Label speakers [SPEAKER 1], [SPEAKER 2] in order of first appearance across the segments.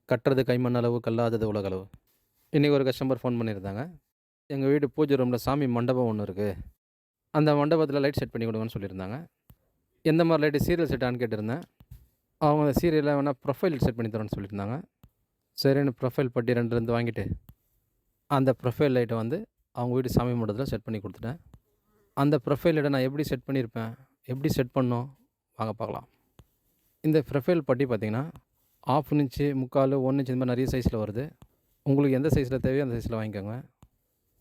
[SPEAKER 1] கட்டுறது கைமண் அளவு, கல்லாதது உலகளவு. இன்றைக்கி ஒரு கஸ்டமர் ஃபோன் பண்ணியிருந்தாங்க. எங்கள் வீட்டு பூஜை ரூமில் சாமி மண்டபம் ஒன்று இருக்குது. அந்த மண்டபத்தில் லைட் செட் பண்ணி கொடுங்கன்னு சொல்லியிருந்தாங்க. எந்த மாதிரி லைட்டு, சீரியல் செட்டான்னு கேட்டிருந்தேன். அவங்க அந்த சீரியலில் வேணால் ப்ரொஃபைல் செட் பண்ணி தரோன்னு சொல்லியிருந்தாங்க. சரின்னு ப்ரொஃபைல் பட்டி 2 வாங்கிட்டு அந்த ப்ரொஃபைல் லைட்டை வந்து அவங்க வீட்டு சாமி மண்டபத்தில் செட் பண்ணி கொடுத்துட்டேன். அந்த ப்ரொஃபைல் லைட்டை நான் எப்படி செட் பண்ணியிருப்பேன், எப்படி செட் பண்ணணும் வாங்க பார்க்கலாம். இந்த ப்ரொஃபைல் பட்டி பார்த்திங்கன்னா 1/2 இன்ச்சு, 3/4, 1 இன்ச் இந்த மாதிரி நிறைய சைஸில் வருது. உங்களுக்கு எந்த சைஸில் தேவையோ அந்த சைஸில் வாங்கிக்கோங்க.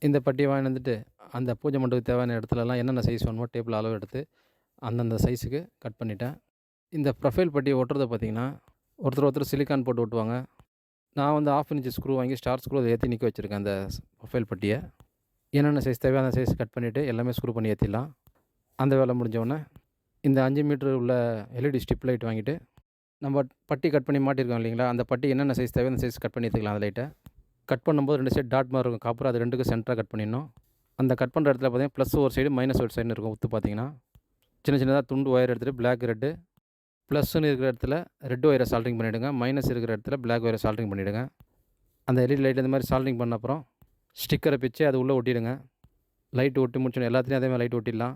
[SPEAKER 1] இந்த பட்டியை வாங்கிட்டு வந்துட்டு அந்த பூஜை மண்டபத்துக்கு தேவையான இடத்துலலாம் என்னென்ன சைஸ் வேணுமோ டேப்பில் அளவு எடுத்து அந்தந்த சைஸுக்கு கட் பண்ணிட்டேன். இந்த ப்ரொஃபைல் பட்டியை ஒட்டுறத பார்த்திங்கன்னா ஒருத்தர் சிலிக்கான் போட்டு ஒட்டுவாங்க. நான் வந்து 1/2 இன்ச் ஸ்க்ரூ வாங்கி ஸ்டார் ஸ்க்ரூ அதை ஏற்றி நிற்க வச்சுருக்கேன். அந்த ப்ரொஃபைல் பட்டியை என்னென்ன சைஸ் தேவையோ அந்த சைஸ் கட் பண்ணிவிட்டு எல்லாமே ஸ்க்ரூ பண்ணி ஏற்றிடலாம். அந்த வேலை முடிஞ்சோடனே இந்த 5 மீட்ரு உள்ள எல்இடி ஸ்ட்ரிப் லைட் வாங்கிட்டு நம்ம பட்டி கட் பண்ணி மாட்டியிருக்கோம் இல்லைங்களா, அந்த பட்டி என்னென்ன சைஸ் தேவையோ அந்த சைஸ் கட் பண்ணி எடுத்துக்கலாம். அந்த லைட்டை கட் பண்ணும்போது 2 சைடு டாட் மாதிரி இருக்கும் காப்பர், அது 2க்கும் சென்டராக கட் பண்ணிடணும். அந்த கட் பண்ணுற இடத்துல பார்த்திங்கன்னா ப்ளஸ் ஒரு சைடு, மைனஸ் ஒரு சைடுன்னு இருக்கும். உத்து பார்த்திங்கன்னா சின்ன சின்னதாக துண்டு ஒயர் எடுத்துகிட்டு பிளாக் ரெட்டு, ப்ளஸ்ஸுன்னு இருக்கிற இடத்துல ரெட் ஒயரை சால்ட்ரிங் பண்ணிவிடுங்க. மைனஸ் இருக்கிற இடத்துல பிளாக் ஒயரை சால்ட்ரிங் பண்ணிவிடுங்க. அந்த எல்இடி லைட் இந்த மாதிரி சால்ட்ரிங் பண்ண அப்புறம் ஸ்டிக்கரை பிச்சு அது உள்ளே ஒட்டிடுங்க. லைட்டு ஒட்டி முடிச்சோன்னு எல்லாத்துலேயும் அதே மாதிரி லைட் ஒட்டிடலாம்.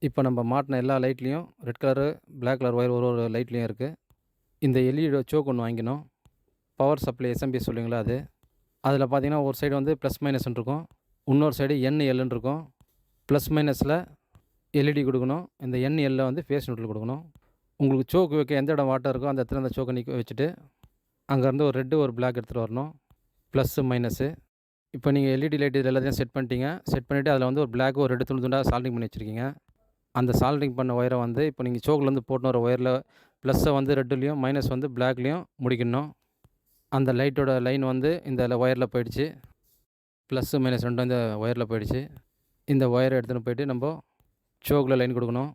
[SPEAKER 1] இப்போ நம்ம மாட்டின எல்லா லைட்லேயும் red colour, black colour wire ஒரு லைட்லேயும் இருக்குது. இந்த எல்இடி சோக் ஒன்று வாங்கிக்கணும். பவர் சப்ளை எஸ்எம்பி சொல்லுவீங்களா அது. அதில் பார்த்திங்கன்னா ஒரு சைடு வந்து ப்ளஸ் மைனஸ்ன்னு இருக்கும், இன்னொரு சைடு என்எல்ன்னு இருக்கும். ப்ளஸ் மைனஸில் எல்இடி கொடுக்கணும், இந்த என்எல்லில் வந்து ஃபேஸ் நியூட்ரல் கொடுக்கணும். உங்களுக்கு சோக்கு வைக்க எந்த இடம் வாட்டர் இருக்கோ அந்த இடத்துல அந்த சோக்கை நிற்க வச்சுட்டு அங்கேருந்து ஒரு ரெட்டு ஒரு பிளாக் எடுத்துகிட்டு வரணும். Plus minus. இப்போ நீங்கள் எல்இடி லைட் இது எல்லாத்தையும் செட் பண்ணிட்டீங்க. செட் பண்ணிவிட்டு அதில் வந்து ஒரு பிளாக் ஒரு ரெட்டு துண்டாக சால்ட்ரிங் பண்ணி வச்சுருக்கீங்க. அந்த சால்ட்ரிங் பண்ண ஒயரை வந்து இப்போ நீங்கள் சோக்குலேருந்து போட்டுன்னு வர ஒயரில் ப்ளஸ்ஸை வந்து ரெட்டுலேயும் மைனஸ் வந்து பிளாக்லேயும் முடிக்கணும். அந்த லைட்டோட லைன் வந்து இந்த ஒயரில் போயிடுச்சு. ப்ளஸ்ஸு மைனஸ் ரெண்டும் இந்த ஒயரில் போயிடுச்சு. இந்த ஒயரை எடுத்துகிட்டு போய்ட்டு நம்ம சோக்கில் லைன் கொடுக்கணும்.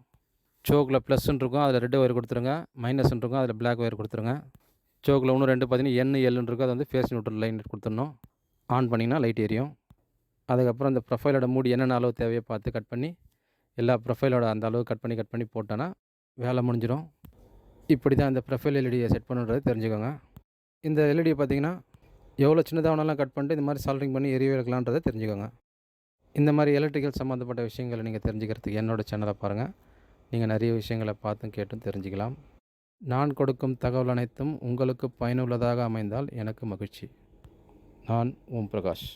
[SPEAKER 1] சோக்கில் ப்ளஸ்ன்னு இருக்கும், அதில் ரெட்டு ஒயர் கொடுத்துருங்க. மைனஸ்ன்னு இருக்கும், அதில் பிளாக் ஒயர் கொடுத்துருங்க. சோக்கில் இன்னும் 2 பார்த்தீங்கன்னா எல்லுன்னு இருக்கும், அது வந்து ஃபேஸ் நியூட்ரல் லைன் கொடுத்துடணும். ஆன் பண்ணிங்கன்னா லைட் எரியும். அதுக்கப்புறம் இந்த ப்ரொஃபைலோட மூடி என்னென்ன அளவு தேவையோ பார்த்து கட் பண்ணி எல்லா ப்ரொஃபைலோட அந்த அளவு கட் பண்ணி போட்டோன்னா வேலை முடிஞ்சிடும். இப்படி தான் இந்த ப்ரொஃபைல் எல்இடியை செட் பண்ணுறது தெரிஞ்சுக்கோங்க. இந்த எல்இடியை பார்த்திங்கன்னா எவ்வளோ சின்னதாக வேணாலும் கட் பண்ணிட்டு இந்த மாதிரி சால்ட்ரிங் பண்ணி எரிய வைக்கலான்றதை தெரிஞ்சுக்கோங்க. இந்த மாதிரி எலக்ட்ரிக்கல் சம்மந்தப்பட்ட விஷயங்களை நீங்கள் தெரிஞ்சுக்கிறதுக்கு என்னோடய சேனலை பாருங்கள். நீங்கள் நிறைய விஷயங்களை பார்த்தும் கேட்டும் தெரிஞ்சுக்கலாம். நான் கொடுக்கும் தகவல் அனைத்தும் உங்களுக்கு பயனுள்ளதாக அமைந்தால் எனக்கு மகிழ்ச்சி. நான் ஓம் பிரகாஷ்.